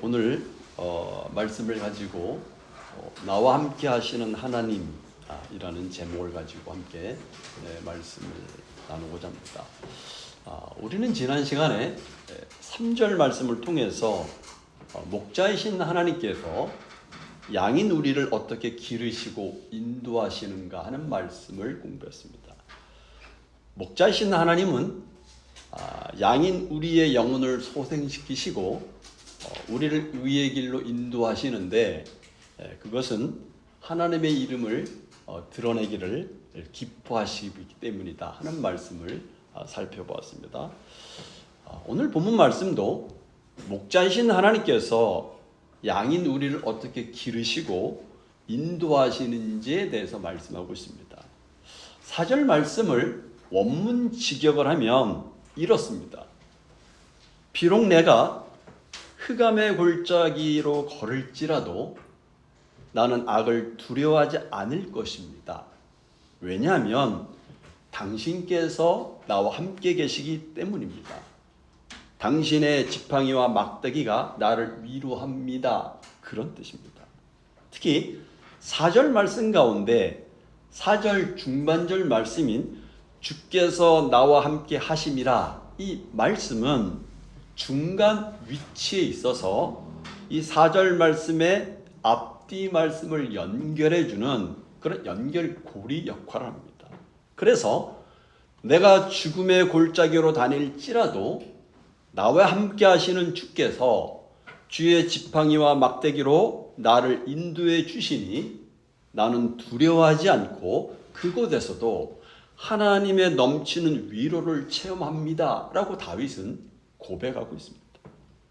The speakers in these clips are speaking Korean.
오늘 말씀을 가지고 나와 함께 하시는 하나님 이라는 제목을 가지고 함께 말씀을 나누고자 합니다. 우리는 지난 시간에 3절 말씀을 통해서 목자이신 하나님께서 양인 우리를 어떻게 기르시고 인도하시는가 하는 말씀을 공부했습니다. 목자이신 하나님은 양인 우리의 영혼을 소생시키시고 우리를 의의 길로 인도하시는데 그것은 하나님의 이름을 드러내기를 기뻐하시기 때문이다 하는 말씀을 살펴보았습니다. 오늘 본문 말씀도 목자이신 하나님께서 양인 우리를 어떻게 기르시고 인도하시는지에 대해서 말씀하고 있습니다. 4절 말씀을 원문 직역을 하면 이렇습니다. 비록 내가 흑암의 골짜기로 걸을지라도 나는 악을 두려워하지 않을 것입니다. 왜냐하면 당신께서 나와 함께 계시기 때문입니다. 당신의 지팡이와 막대기가 나를 위로합니다. 그런 뜻입니다. 특히 4절 말씀 가운데 4절 중반절 말씀인 주께서 나와 함께 하심이라, 이 말씀은 중간 위치에 있어서 이 4절 말씀의 앞뒤 말씀을 연결해주는 그런 연결고리 역할을 합니다. 그래서 내가 죽음의 골짜기로 다닐지라도 나와 함께 하시는 주께서 주의 지팡이와 막대기로 나를 인도해 주시니 나는 두려워하지 않고 그곳에서도 하나님의 넘치는 위로를 체험합니다 라고 다윗은 고백하고 있습니다.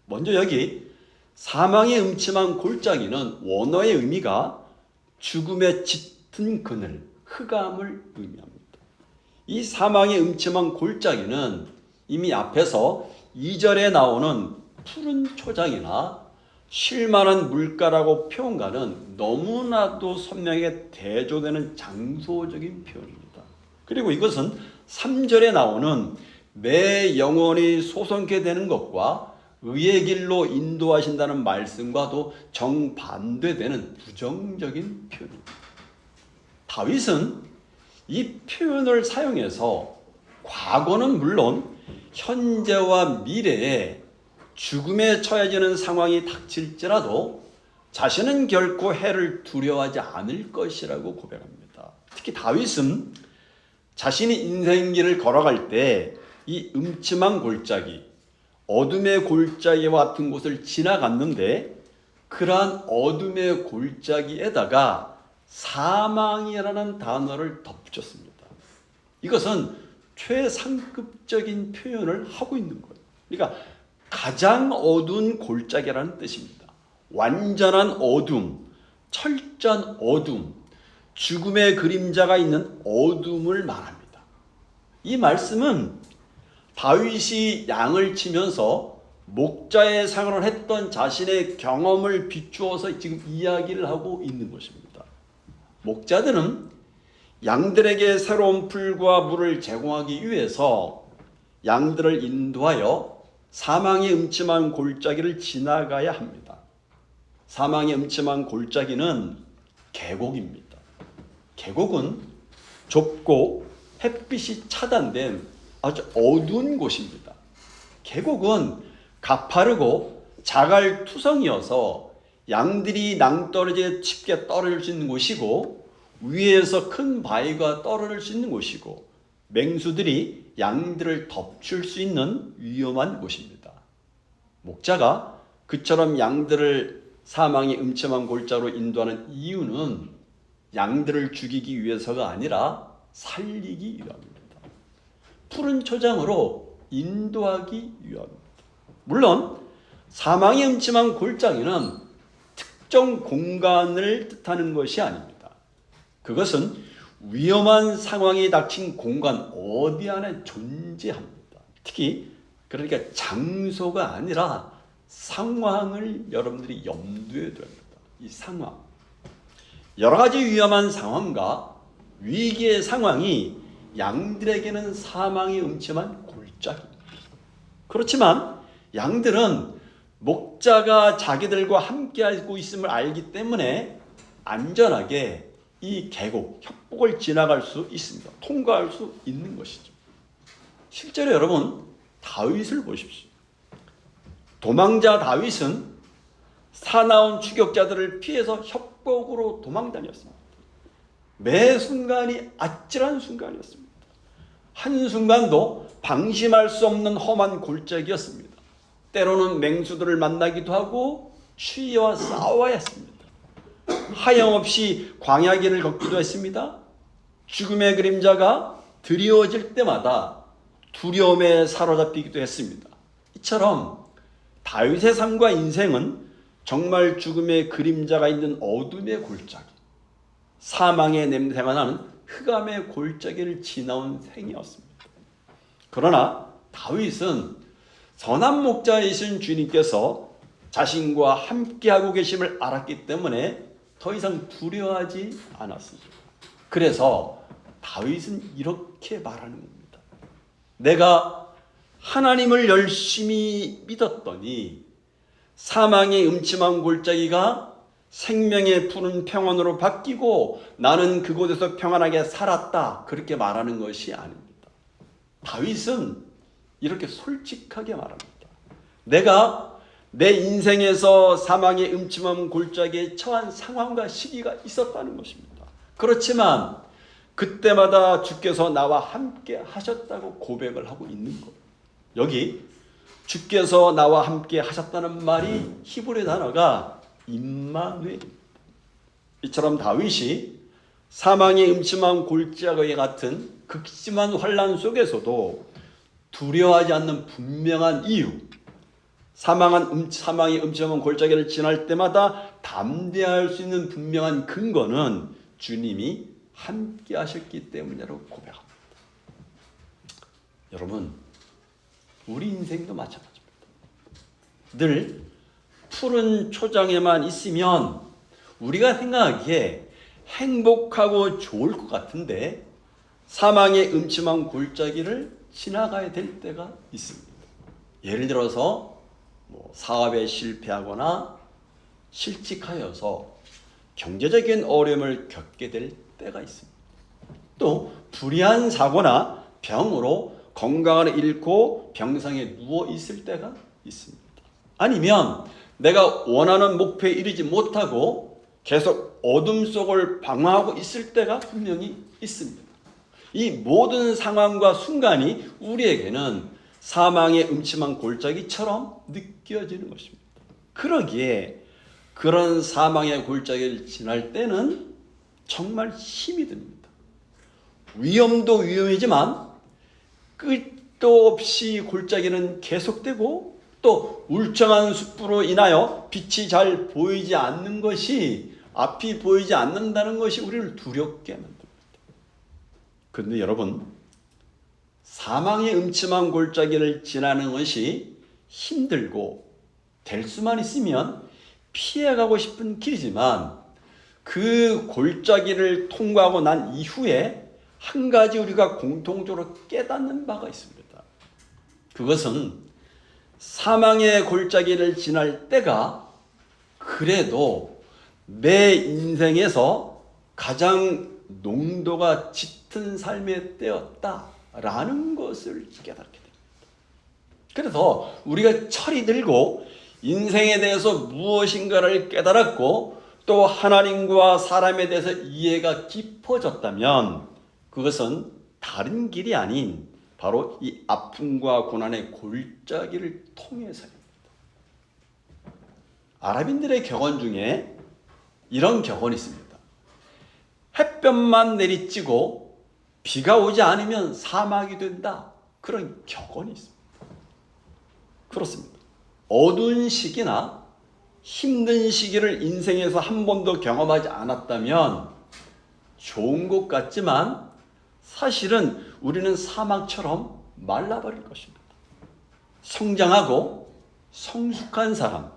먼저 여기 사망의 음침한 골짜기는 원어의 의미가 죽음의 짙은 그늘, 흑암을 의미합니다. 이 사망의 음침한 골짜기는 이미 앞에서 2절에 나오는 푸른 초장이나 쉴만한 물가라고 표현과는 너무나도 선명하게 대조되는 장소적인 표현입니다. 그리고 이것은 3절에 나오는 내 영혼이 소성케 되는 것과 의의 길로 인도하신다는 말씀과도 정반대되는 부정적인 표현입니다. 다윗은 이 표현을 사용해서 과거는 물론 현재와 미래에 죽음에 처해지는 상황이 닥칠지라도 자신은 결코 해를 두려워하지 않을 것이라고 고백합니다. 특히 다윗은 자신이 인생길을 걸어갈 때 이 음침한 골짜기, 어둠의 골짜기와 같은 곳을 지나갔는데 그러한 어둠의 골짜기에다가 사망이라는 단어를 덧붙였습니다. 이것은 최상급적인 표현을 하고 있는 거예요. 그러니까 가장 어두운 골짜기라는 뜻입니다. 완전한 어둠, 철저한 어둠, 죽음의 그림자가 있는 어둠을 말합니다. 이 말씀은 다윗이 양을 치면서 목자의 생활을 했던 자신의 경험을 비추어서 지금 이야기를 하고 있는 것입니다. 목자들은 양들에게 새로운 풀과 물을 제공하기 위해서 양들을 인도하여 사망의 음침한 골짜기를 지나가야 합니다. 사망의 음침한 골짜기는 계곡입니다. 계곡은 좁고 햇빛이 차단된 아주 어두운 곳입니다. 계곡은 가파르고 자갈투성이어서 양들이 낭떠러지에 쉽게 떨어질 수 있는 곳이고 위에서 큰 바위가 떨어질 수 있는 곳이고 맹수들이 양들을 덮칠 수 있는 위험한 곳입니다. 목자가 그처럼 양들을 사망의 음침한 골짜기로 인도하는 이유는 양들을 죽이기 위해서가 아니라 살리기 위함입니다. 푸른 초장으로 인도하기 위함입니다. 물론 사망의 음침한 골짜기는 특정 공간을 뜻하는 것이 아닙니다. 그것은 위험한 상황이 닥친 공간 어디 안에 존재합니다. 특히 그러니까 장소가 아니라 상황을 여러분들이 염두에 둬야 합니다. 이 상황, 여러 가지 위험한 상황과 위기의 상황이 양들에게는 사망이 음침한 골짜기입니다. 그렇지만 양들은 목자가 자기들과 함께하고 있음을 알기 때문에 안전하게 이 계곡, 협곡을 지나갈 수 있습니다. 통과할 수 있는 것이죠. 실제로 여러분, 다윗을 보십시오. 도망자 다윗은 사나운 추격자들을 피해서 협곡으로 도망다녔습니다. 매 순간이 아찔한 순간이었습니다. 한순간도 방심할 수 없는 험한 골짜기였습니다. 때로는 맹수들을 만나기도 하고 추위와 싸워야 했습니다. 하염없이 광야길을 걷기도 했습니다. 죽음의 그림자가 드리워질 때마다 두려움에 사로잡히기도 했습니다. 이처럼 다윗의 삶과 인생은 정말 죽음의 그림자가 있는 어둠의 골짜기, 사망의 냄새가 나는 흑암의 골짜기를 지나온 생이었습니다. 그러나 다윗은 선한 목자이신 주님께서 자신과 함께하고 계심을 알았기 때문에 더 이상 두려워하지 않았습니다. 그래서 다윗은 이렇게 말하는 겁니다. 내가 하나님을 열심히 믿었더니 사망의 음침한 골짜기가 생명의 푸른 평원으로 바뀌고 나는 그곳에서 평안하게 살았다. 그렇게 말하는 것이 아닙니다. 다윗은 이렇게 솔직하게 말합니다. 내가 내 인생에서 사망의 음침한 골짜기에 처한 상황과 시기가 있었다는 것입니다. 그렇지만 그때마다 주께서 나와 함께 하셨다고 고백을 하고 있는 거예요. 여기 주께서 나와 함께 하셨다는 말이 히브리 단어가 임마누엘입니다. 이처럼 다윗이 사망의 음침한 골짜기 같은 극심한 환난 속에서도 두려워하지 않는 분명한 이유, 사망의 음침한 골짜기를 지날 때마다 담대할 수 있는 분명한 근거는 주님이 함께 하셨기 때문이라고 고백합니다. 여러분, 우리 인생도 마찬가지입니다. 늘 푸른 초장에만 있으면 우리가 생각하기에 행복하고 좋을 것 같은데 사망의 음침한 골짜기를 지나가야 될 때가 있습니다. 예를 들어서 사업에 실패하거나 실직하여서 경제적인 어려움을 겪게 될 때가 있습니다. 또 불의한 사고나 병으로 건강을 잃고 병상에 누워 있을 때가 있습니다. 아니면 내가 원하는 목표에 이르지 못하고 계속 어둠 속을 방황하고 있을 때가 분명히 있습니다. 이 모든 상황과 순간이 우리에게는 사망의 음침한 골짜기처럼 느껴지는 것입니다. 그러기에 그런 사망의 골짜기를 지날 때는 정말 힘이 듭니다. 위험도 위험이지만 끝도 없이 골짜기는 계속되고 또 울창한 숲으로 인하여 빛이 잘 보이지 않는 것이, 앞이 보이지 않는다는 것이 우리를 두렵게 만듭니다. 그런데 여러분, 사망의 음침한 골짜기를 지나는 것이 힘들고 될 수만 있으면 피해가고 싶은 길이지만 그 골짜기를 통과하고 난 이후에 한 가지 우리가 공통적으로 깨닫는 바가 있습니다. 그것은 사망의 골짜기를 지날 때가 그래도 내 인생에서 가장 농도가 짙은 삶의 때였다라는 것을 깨닫게 됩니다. 그래서 우리가 철이 들고 인생에 대해서 무엇인가를 깨달았고 또 하나님과 사람에 대해서 이해가 깊어졌다면 그것은 다른 길이 아닌 바로 이 아픔과 고난의 골짜기를 통해서입니다. 아랍인들의 격언 중에 이런 격언이 있습니다. 햇볕만 내리쬐고 비가 오지 않으면 사막이 된다. 그런 격언이 있습니다. 그렇습니다. 어두운 시기나 힘든 시기를 인생에서 한 번도 경험하지 않았다면 좋은 것 같지만 사실은 우리는 사막처럼 말라버릴 것입니다. 성장하고 성숙한 사람,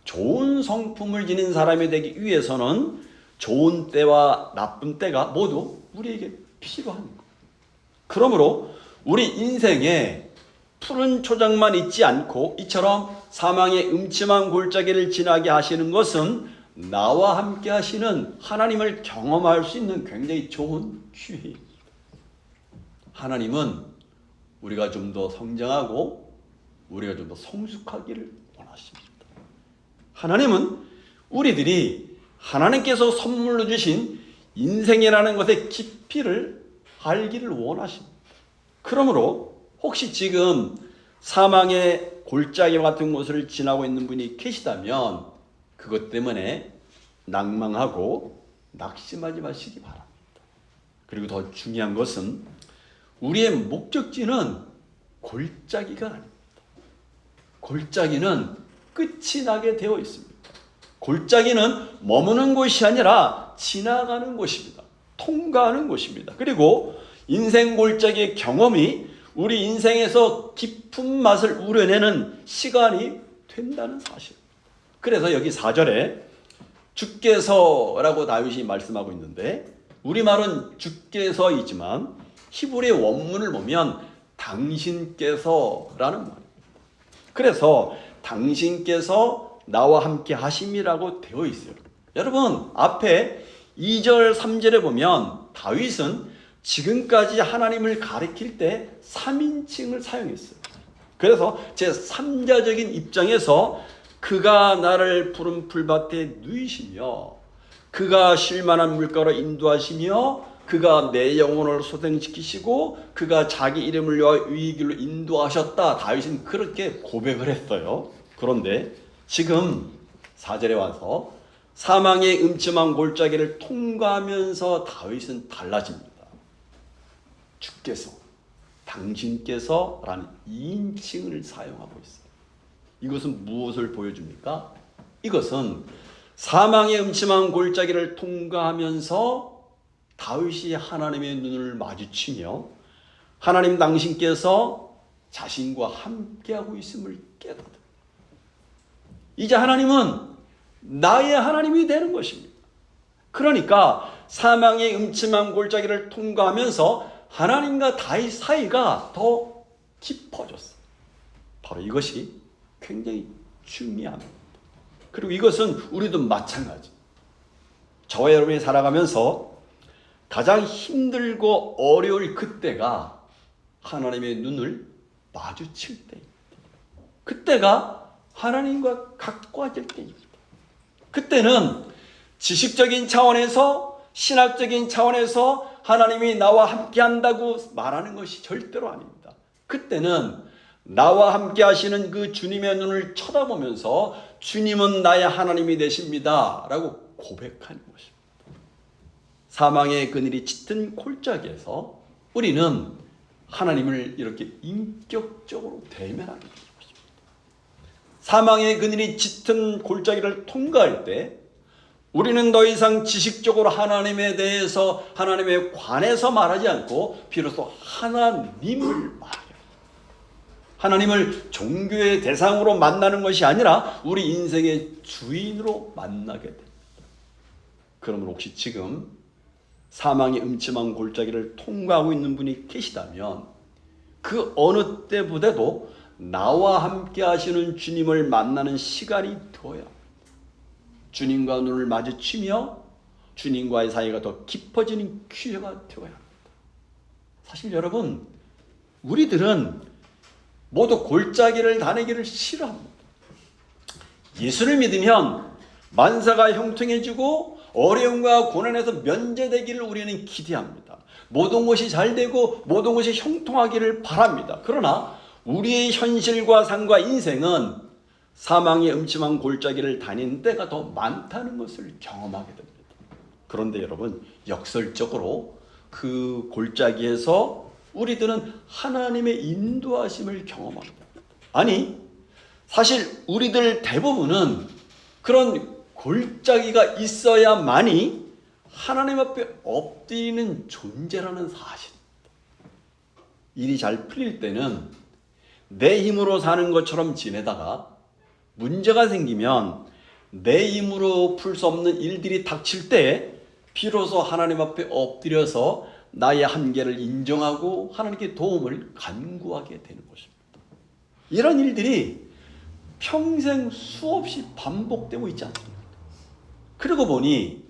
좋은 성품을 지닌 사람이 되기 위해서는 좋은 때와 나쁜 때가 모두 우리에게 필요한 것. 그러므로 우리 인생에 푸른 초장만 있지 않고 이처럼 사망의 음침한 골짜기를 지나게 하시는 것은 나와 함께 하시는 하나님을 경험할 수 있는 굉장히 좋은 기회입니다. 하나님은 우리가 좀 더 성장하고 우리가 좀 더 성숙하기를 원하십니다. 하나님은 우리들이 하나님께서 선물로 주신 인생이라는 것의 깊이를 알기를 원하십니다. 그러므로 혹시 지금 사망의 골짜기 같은 곳을 지나고 있는 분이 계시다면 그것 때문에 낭망하고 낙심하지 마시기 바랍니다. 그리고 더 중요한 것은 우리의 목적지는 골짜기가 아닙니다. 골짜기는 끝이 나게 되어 있습니다. 골짜기는 머무는 곳이 아니라 지나가는 곳입니다. 통과하는 곳입니다. 그리고 인생 골짜기의 경험이 우리 인생에서 깊은 맛을 우려내는 시간이 된다는 사실. 그래서 여기 4절에 주께서라고 다윗이 말씀하고 있는데 우리말은 주께서이지만 히브리의 원문을 보면 당신께서라는 말입니다. 그래서 당신께서 나와 함께 하심이라고 되어 있어요. 여러분 앞에 2절 3절에 보면 다윗은 지금까지 하나님을 가리킬 때 3인칭을 사용했어요. 그래서 제 3자적인 입장에서 그가 나를 푸른 풀밭에 누이시며 그가 쉴만한 물가로 인도하시며 그가 내 영혼을 소생시키시고 그가 자기 이름을 위하여 이 길로 인도하셨다. 다윗은 그렇게 고백을 했어요. 그런데 지금 4절에 와서 사망의 음침한 골짜기를 통과하면서 다윗은 달라집니다. 주께서, 당신께서라는 2인칭을 사용하고 있어요. 이것은 무엇을 보여줍니까? 이것은 사망의 음침한 골짜기를 통과하면서 다윗이 하나님의 눈을 마주치며 하나님 당신께서 자신과 함께하고 있음을 깨닫습니다. 이제 하나님은 나의 하나님이 되는 것입니다. 그러니까 사망의 음침한 골짜기를 통과하면서 하나님과 다윗 사이가 더 깊어졌어요. 바로 이것이 굉장히 중요합니다. 그리고 이것은 우리도 마찬가지. 저와 여러분이 살아가면서 가장 힘들고 어려울 그때가 하나님의 눈을 마주칠 때입니다. 그때가 하나님과 가까워질 때입니다. 그때는 지식적인 차원에서 신학적인 차원에서 하나님이 나와 함께 한다고 말하는 것이 절대로 아닙니다. 그때는 나와 함께 하시는 그 주님의 눈을 쳐다보면서 주님은 나의 하나님이 되십니다 라고 고백하는 것입니다. 사망의 그늘이 짙은 골짜기에서 우리는 하나님을 이렇게 인격적으로 대면하게 됩니다. 사망의 그늘이 짙은 골짜기를 통과할 때 우리는 더 이상 지식적으로 하나님에 대해서 하나님에 관해서 말하지 않고 비로소 하나님을 말해요. 하나님을 종교의 대상으로 만나는 것이 아니라 우리 인생의 주인으로 만나게 됩니다. 그러므로 혹시 지금 사망의 음침한 골짜기를 통과하고 있는 분이 계시다면 그 어느 때보다도 나와 함께 하시는 주님을 만나는 시간이 되어야 합니다. 주님과 눈을 마주치며 주님과의 사이가 더 깊어지는 기회가 되어야 합니다. 사실 여러분, 우리들은 모두 골짜기를 다니기를 싫어합니다. 예수를 믿으면 만사가 형통해지고 어려움과 고난에서 면제되기를 우리는 기대합니다. 모든 것이 잘 되고 모든 것이 형통하기를 바랍니다. 그러나 우리의 현실과 삶과 인생은 사망의 음침한 골짜기를 다니는 때가 더 많다는 것을 경험하게 됩니다. 그런데 여러분, 역설적으로 그 골짜기에서 우리들은 하나님의 인도하심을 경험합니다. 아니, 사실 우리들 대부분은 그런 골짜기가 있어야만이 하나님 앞에 엎드리는 존재라는 사실입니다. 일이 잘 풀릴 때는 내 힘으로 사는 것처럼 지내다가 문제가 생기면 내 힘으로 풀 수 없는 일들이 닥칠 때 비로소 하나님 앞에 엎드려서 나의 한계를 인정하고 하나님께 도움을 간구하게 되는 것입니다. 이런 일들이 평생 수없이 반복되고 있지 않습니까? 그러고 보니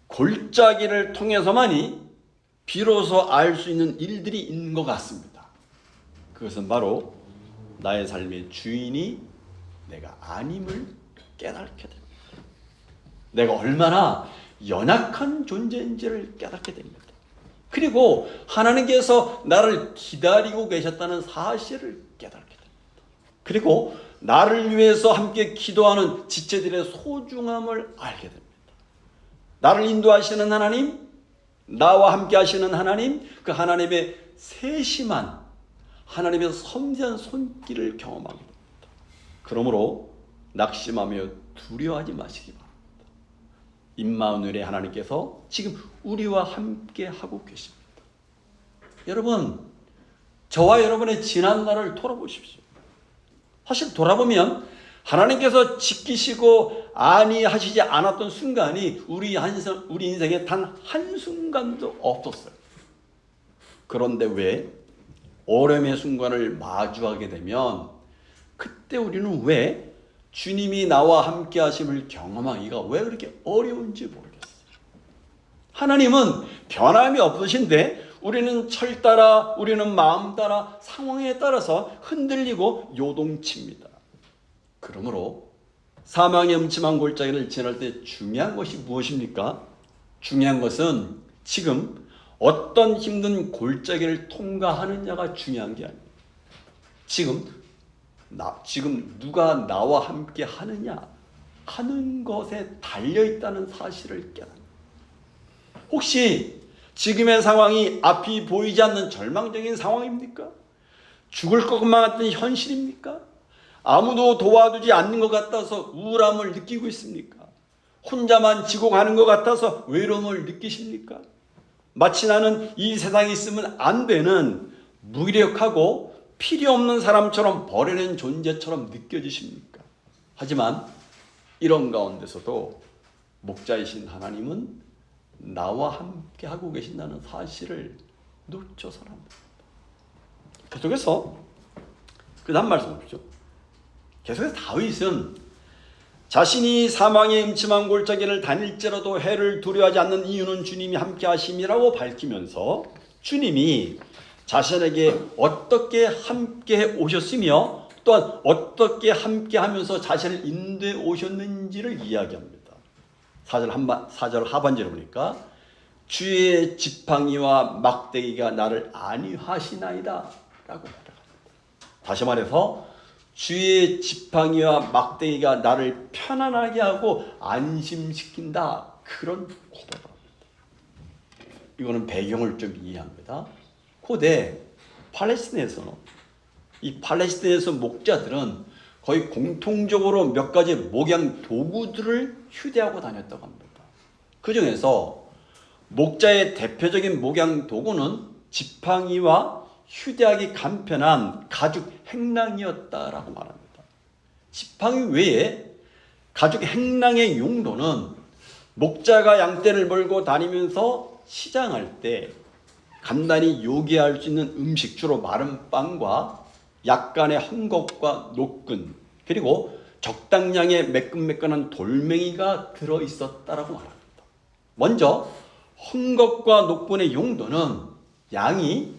골짜기를 통해서만이 비로소 알 수 있는 일들이 있는 것 같습니다. 그것은 바로 나의 삶의 주인이 내가 아님을 깨닫게 됩니다. 내가 얼마나 연약한 존재인지를 깨닫게 됩니다. 그리고 하나님께서 나를 기다리고 계셨다는 사실을 깨닫게 됩니다. 그리고 나를 위해서 함께 기도하는 지체들의 소중함을 알게 됩니다. 나를 인도하시는 하나님, 나와 함께 하시는 하나님, 그 하나님의 세심한 하나님의 섬세한 손길을 경험하게 됩니다. 그러므로 낙심하며 두려워하지 마시기 바랍니다. 임마누엘의 하나님께서 지금 우리와 함께 하고 계십니다. 여러분, 저와 여러분의 지난 날을 돌아보십시오. 사실 돌아보면 하나님께서 지키시고 안위하시지 않았던 순간이 우리 인생에 단 한순간도 없었어요. 그런데 왜 어려움의 순간을 마주하게 되면 그때 우리는 왜 주님이 나와 함께 하심을 경험하기가 왜 그렇게 어려운지 모르겠어요. 하나님은 변함이 없으신데 우리는 철 따라, 우리는 마음 따라, 상황에 따라서 흔들리고 요동칩니다. 그러므로 사망의 음침한 골짜기를 지날 때 중요한 것이 무엇입니까? 중요한 것은 지금 어떤 힘든 골짜기를 통과하느냐가 중요한 게 아닙니다. 지금 누가 나와 함께 하느냐 하는 것에 달려있다는 사실을 깨닫습니다. 혹시 지금의 상황이 앞이 보이지 않는 절망적인 상황입니까? 죽을 것만 같은 현실입니까? 아무도 도와주지 않는 것 같아서 우울함을 느끼고 있습니까? 혼자만 지고 가는 것 같아서 외로움을 느끼십니까? 마치 나는 이 세상에 있으면 안 되는 무기력하고 필요 없는 사람처럼 버려낸 존재처럼 느껴지십니까? 하지만 이런 가운데서도 목자이신 하나님은 나와 함께 하고 계신다는 사실을 놓쳐서는 안 됩니다. 계속해서 그 다음 말씀 보십시오. 계속해서 다윗은 자신이 사망의 음침한 골짜기를 다닐지라도 해를 두려워하지 않는 이유는 주님이 함께 하심이라고 밝히면서 주님이 자신에게 어떻게 함께 오셨으며 또한 어떻게 함께 하면서 자신을 인도해 오셨는지를 이야기합니다. 4절 하반절에 보니까 주의 지팡이와 막대기가 나를 안위하시나이다 라고 말합니다. 다시 말해서 주의 지팡이와 막대기가 나를 편안하게 하고 안심시킨다, 그런 고백을 합니다. 이거는 배경을 좀 이해합니다. 고대 팔레스타인에서는 이 팔레스타인에서 목자들은 거의 공통적으로 몇 가지 목양 도구들을 휴대하고 다녔다고 합니다. 그 중에서 목자의 대표적인 목양 도구는 지팡이와 휴대하기 간편한 가죽 행랑이었다라고 말합니다. 지팡이 외에 가죽 행랑의 용도는 목자가 양떼를 몰고 다니면서 시장할 때 간단히 요기할 수 있는 음식, 주로 마른 빵과 약간의 헝겊과 노끈, 그리고 적당량의 매끈매끈한 돌멩이가 들어있었다라고 말합니다. 먼저 헝겊과 노끈의 용도는 양이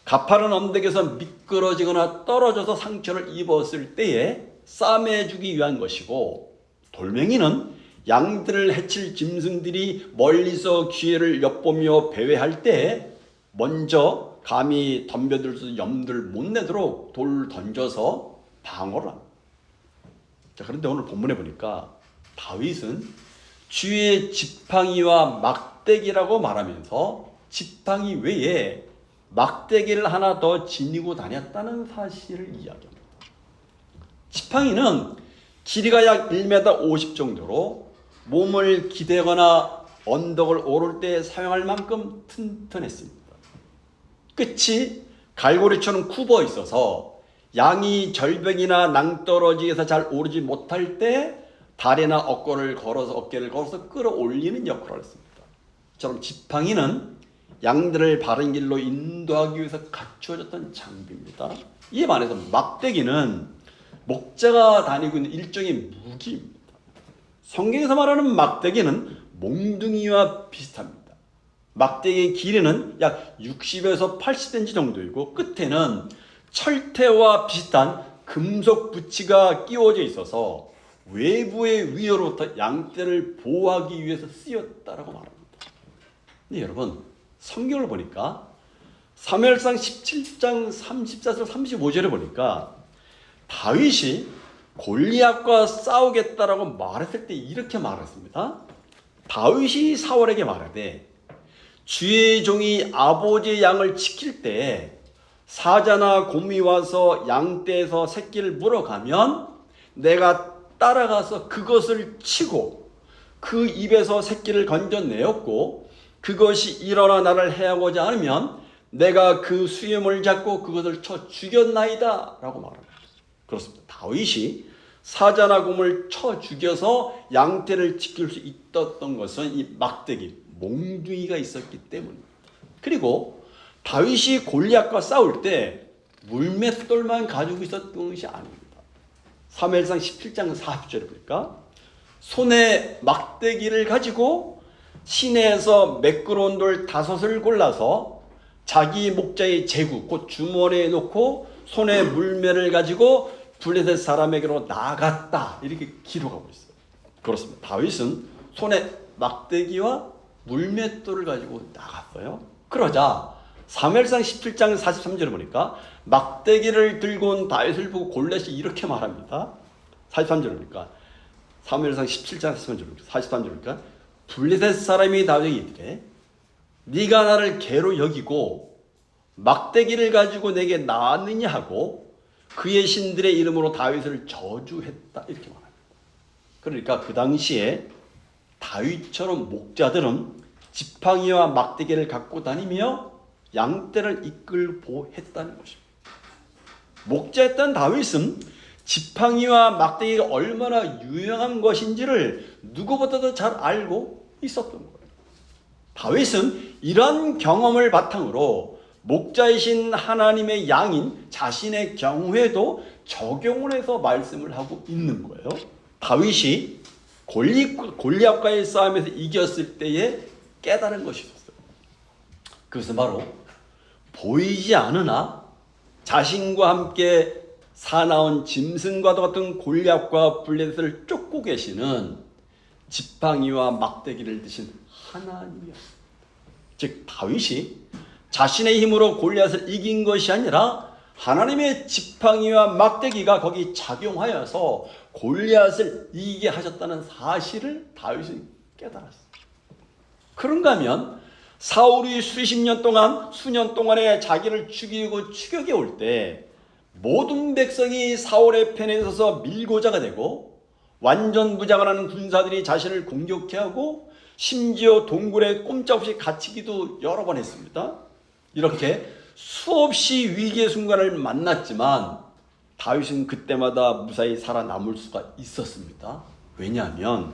가파른 언덕에서 미끄러지거나 떨어져서 상처를 입었을 때에 싸매주기 위한 것이고, 돌멩이는 양들을 해칠 짐승들이 멀리서 기회를 엿보며 배회할 때 먼저 감히 덤벼들어서 염두를 못 내도록 돌을 던져서 방어를 합니다. 자, 그런데 오늘 본문에 보니까 다윗은 주의 지팡이와 막대기라고 말하면서 지팡이 외에 막대기를 하나 더 지니고 다녔다는 사실을 이야기합니다. 지팡이는 길이가 약 1m 50 정도로 몸을 기대거나 언덕을 오를 때 사용할 만큼 튼튼했습니다. 끝이 갈고리처럼 굽어 있어서 양이 절벽이나 낭떠러지에서 잘 오르지 못할 때 다리나 어깨를 걸어서 끌어올리는 역할을 했습니다. 저처럼 지팡이는 양들을 바른 길로 인도하기 위해서 갖추어졌던 장비입니다. 이에 반해서 막대기는 목자가 다니고 있는 일종의 무기입니다. 성경에서 말하는 막대기는 몽둥이와 비슷합니다. 막대기의 길이는 약 60에서 80cm 정도이고 끝에는 철퇴와 비슷한 금속 부치가 끼워져 있어서 외부의 위협으로부터 양떼를 보호하기 위해서 쓰였다라고 말합니다. 근데 여러분, 성경을 보니까 사무엘상 17장 34절 35절에 보니까 다윗이 골리앗과 싸우겠다라고 말했을 때 이렇게 말했습니다. 다윗이 사울에게 말하되 주의 종이 아버지의 양을 지킬 때 사자나 곰이 와서 양떼에서 새끼를 물어가면 내가 따라가서 그것을 치고 그 입에서 새끼를 건져내었고 그것이 일어나 나를 해하고자 않으면 내가 그 수염을 잡고 그것을 쳐 죽였나이다 라고 말합니다. 그렇습니다. 다윗이 사자나 곰을 쳐 죽여서 양떼를 지킬 수 있었던 것은 이 막대기, 몽둥이가 있었기 때문입니다. 그리고 다윗이 골리앗과 싸울 때 물맷돌만 가지고 있었던 것이 아닙니다. 사무엘상 17장 40절에 보니까 손에 막대기를 가지고 시내에서 매끄러운 돌 5을 골라서 자기 목자의 제구, 곧 주머니에 놓고 손에 물매를 가지고 블레셋 사람에게로 나갔다. 이렇게 기록하고 있어요. 그렇습니다. 다윗은 손에 막대기와 물맷돌을 가지고 나갔어요. 그러자 사무엘상 17장 43절을 보니까 막대기를 들고 온 다윗을 보고 골리앗이 이렇게 말합니다. 43절을 보니까 사무엘상 17장 43절을 보니까 블레셋 사람이 다윗에게 이르되 네가 나를 개로 여기고 막대기를 가지고 내게 나왔느냐 하고 그의 신들의 이름으로 다윗을 저주했다. 이렇게 말합니다. 그러니까 그 당시에 다윗처럼 목자들은 지팡이와 막대기를 갖고 다니며 양떼를 이끌고 했다는 것입니다. 목자였던 다윗은 지팡이와 막대기가 얼마나 유용한 것인지를 누구보다도 잘 알고 있었던 거예요. 다윗은 이런 경험을 바탕으로 목자이신 하나님의 양인 자신의 경우에도 적용을 해서 말씀을 하고 있는 거예요. 다윗이 골리앗과의 싸움에서 이겼을 때에 깨달은 것이 있었어요. 그것은 바로 보이지 않으나 자신과 함께 사나운 짐승과도 같은 골리앗과 블레셋을 쫓고 계시는 지팡이와 막대기를 드신 하나님이었습니다. 즉 다윗이 자신의 힘으로 골리앗을 이긴 것이 아니라 하나님의 지팡이와 막대기가 거기 작용하여서 골리앗을 이기게 하셨다는 사실을 다윗은 깨달았습니다. 그런가 하면 사울이 수년 동안에 자기를 죽이고 추격해 올 때 모든 백성이 사울의 편에 서서 밀고자가 되고 완전 무장을 하는 군사들이 자신을 공격해 하고 심지어 동굴에 꼼짝없이 갇히기도 여러 번 했습니다. 이렇게 수없이 위기의 순간을 만났지만 다윗은 그때마다 무사히 살아남을 수가 있었습니다. 왜냐하면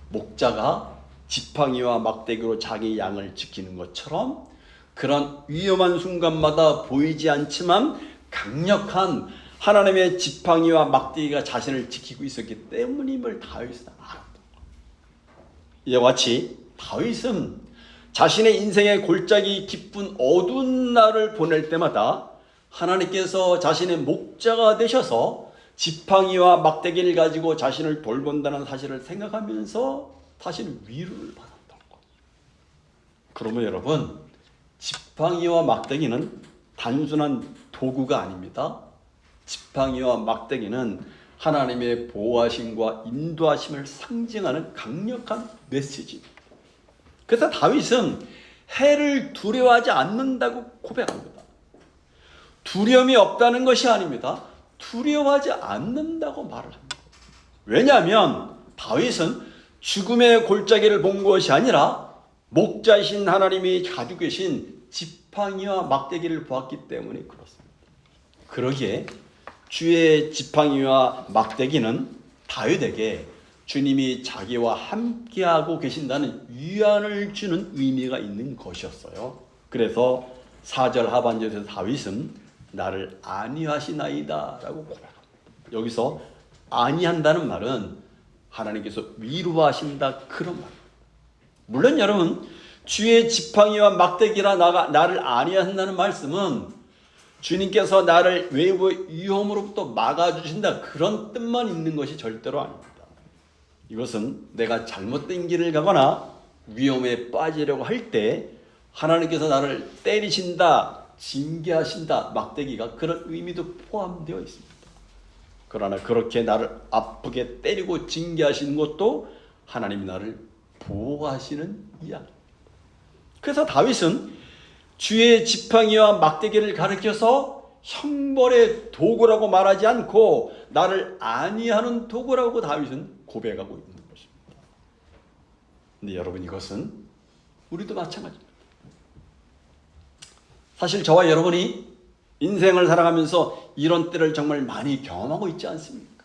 목자가 지팡이와 막대기로 자기 양을 지키는 것처럼 그런 위험한 순간마다 보이지 않지만 강력한 하나님의 지팡이와 막대기가 자신을 지키고 있었기 때문임을 다윗은 알았다. 이와 같이 다윗은 자신의 인생의 골짜기 깊은 어두운 날을 보낼 때마다 하나님께서 자신의 목자가 되셔서 지팡이와 막대기를 가지고 자신을 돌본다는 사실을 생각하면서 사실 위로를 받았던 것. 그러면 여러분, 지팡이와 막대기는 단순한 도구가 아닙니다. 지팡이와 막대기는 하나님의 보호하심과 인도하심을 상징하는 강력한 메시지입니다. 그래서 다윗은 해를 두려워하지 않는다고 고백합니다. 두려움이 없다는 것이 아닙니다. 두려워하지 않는다고 말을 합니다. 왜냐하면 다윗은 죽음의 골짜기를 본 것이 아니라 목자이신 하나님이 가지고 계신 지팡이와 막대기를 보았기 때문에 그렇습니다. 그러기에 주의 지팡이와 막대기는 다윗에게 주님이 자기와 함께하고 계신다는 위안을 주는 의미가 있는 것이었어요. 그래서 4절 하반절에서 다윗은 나를 안위하시나이다 라고 고백합니다. 여기서 아니한다는 말은 하나님께서 위로하신다 그런 말. 물론 여러분 주의 지팡이와 막대기라 나를 아니한다는 말씀은 주님께서 나를 외부의 위험으로부터 막아주신다 그런 뜻만 있는 것이 절대로 아닙니다. 이것은 내가 잘못된 길을 가거나 위험에 빠지려고 할 때 하나님께서 나를 때리신다, 징계하신다, 막대기가 그런 의미도 포함되어 있습니다. 그러나 그렇게 나를 아프게 때리고 징계하시는 것도 하나님이 나를 보호하시는 이야기입니다. 그래서 다윗은 주의 지팡이와 막대기를 가리켜서 형벌의 도구라고 말하지 않고 나를 안위하는 도구라고 다윗은 고백하고 있는 것입니다. 근데 여러분 이것은 우리도 마찬가지입니다. 사실 저와 여러분이 인생을 살아가면서 이런 때를 정말 많이 경험하고 있지 않습니까?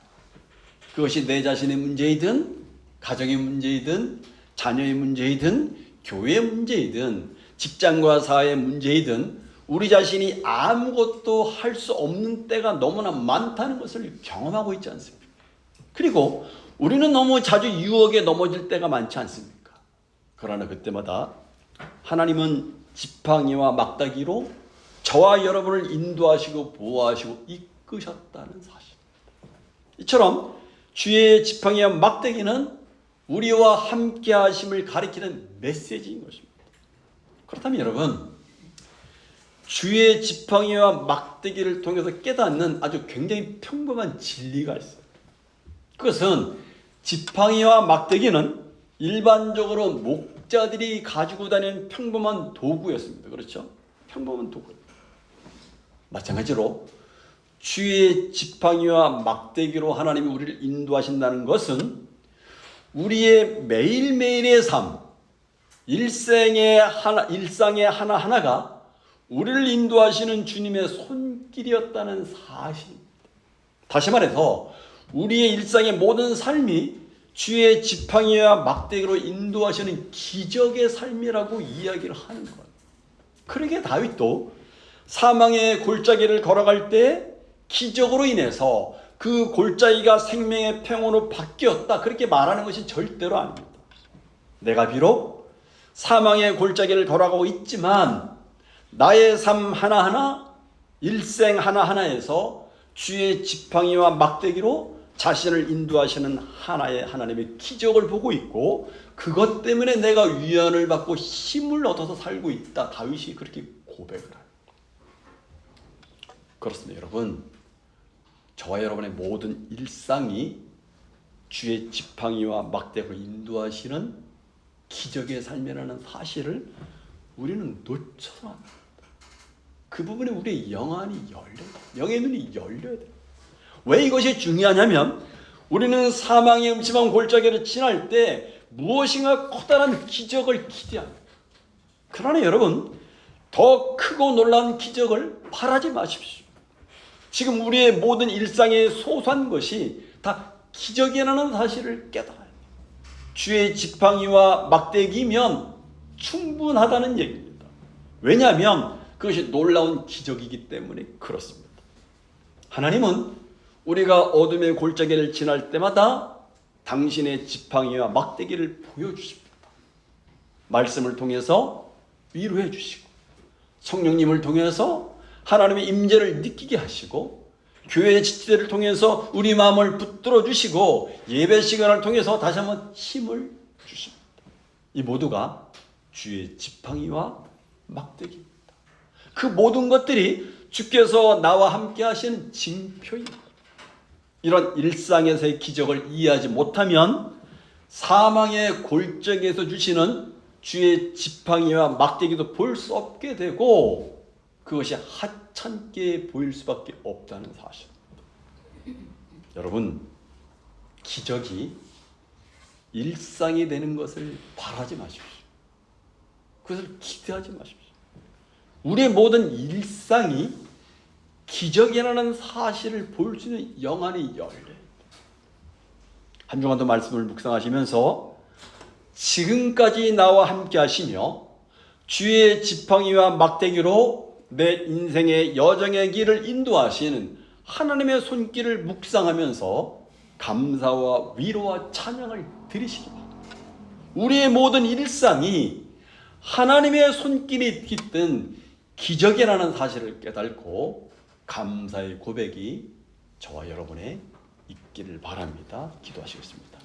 그것이 내 자신의 문제이든 가정의 문제이든 자녀의 문제이든 교회의 문제이든 직장과 사회의 문제이든 우리 자신이 아무것도 할 수 없는 때가 너무나 많다는 것을 경험하고 있지 않습니까? 그리고 우리는 너무 자주 유혹에 넘어질 때가 많지 않습니까? 그러나 그때마다 하나님은 지팡이와 막다기로 저와 여러분을 인도하시고 보호하시고 이끄셨다는 사실입니다. 이처럼 주의 지팡이와 막대기는 우리와 함께 하심을 가리키는 메시지인 것입니다. 그렇다면 여러분, 주의 지팡이와 막대기를 통해서 깨닫는 아주 굉장히 평범한 진리가 있어요. 그것은 지팡이와 막대기는 일반적으로 목자들이 가지고 다니는 평범한 도구였습니다. 그렇죠? 평범한 도구. 마찬가지로 주의 지팡이와 막대기로 하나님이 우리를 인도하신다는 것은 우리의 매일매일의 삶, 일상의 하나하나가 우리를 인도하시는 주님의 손길이었다는 사실입니다. 다시 말해서 우리의 일상의 모든 삶이 주의 지팡이와 막대기로 인도하시는 기적의 삶이라고 이야기를 하는 거예요. 그러게 다윗도 사망의 골짜기를 걸어갈 때 기적으로 인해서 그 골짜기가 생명의 평온으로 바뀌었다 그렇게 말하는 것이 절대로 아닙니다. 내가 비록 사망의 골짜기를 걸어가고 있지만 나의 삶 하나하나, 일생 하나하나에서 주의 지팡이와 막대기로 자신을 인도하시는 하나의 하나님의 기적을 보고 있고 그것 때문에 내가 위안을 받고 힘을 얻어서 살고 있다. 다윗이 그렇게 고백을 합니다. 그렇습니다. 여러분, 저와 여러분의 모든 일상이 주의 지팡이와 막대기로 인도하시는 기적의 삶이라는 사실을 우리는 놓쳐서 합니다. 그 부분에 우리의 영안이 열려야 돼요. 영의 눈이 열려야 돼요. 왜 이것이 중요하냐면 우리는 사망의 음침한 골짜기를 지날 때 무엇인가 커다란 기적을 기대합니다. 그러나 여러분, 더 크고 놀라운 기적을 바라지 마십시오. 지금 우리의 모든 일상의 소소한 것이 다 기적이라는 사실을 깨달아야 돼요. 주의 지팡이와 막대기면 충분하다는 얘기입니다. 왜냐하면 그것이 놀라운 기적이기 때문에 그렇습니다. 하나님은 우리가 어둠의 골짜기를 지날 때마다 당신의 지팡이와 막대기를 보여주십니다. 말씀을 통해서 위로해 주시고 성령님을 통해서 하나님의 임재를 느끼게 하시고 교회의 지체들을 통해서 우리 마음을 붙들어 주시고 예배 시간을 통해서 다시 한번 힘을 주십니다. 이 모두가 주의 지팡이와 막대기입니다. 그 모든 것들이 주께서 나와 함께 하시는 징표입니다. 이런 일상에서의 기적을 이해하지 못하면 사망의 골짜기에서 주시는 주의 지팡이와 막대기도 볼 수 없게 되고 그것이 하찮게 보일 수밖에 없다는 사실입니다. 여러분, 기적이 일상이 되는 것을 바라지 마십시오. 그것을 기대하지 마십시오. 우리의 모든 일상이 기적이라는 사실을 볼 수 있는 영안이 열려요. 한 주간도 말씀을 묵상하시면서 지금까지 나와 함께 하시며 주의 지팡이와 막대기로 내 인생의 여정의 길을 인도하시는 하나님의 손길을 묵상하면서 감사와 위로와 찬양을 드리시기 바랍니다. 우리의 모든 일상이 하나님의 손길이 깃든 기적이라는 사실을 깨닫고 감사의 고백이 저와 여러분의 있기를 바랍니다. 기도하시겠습니다.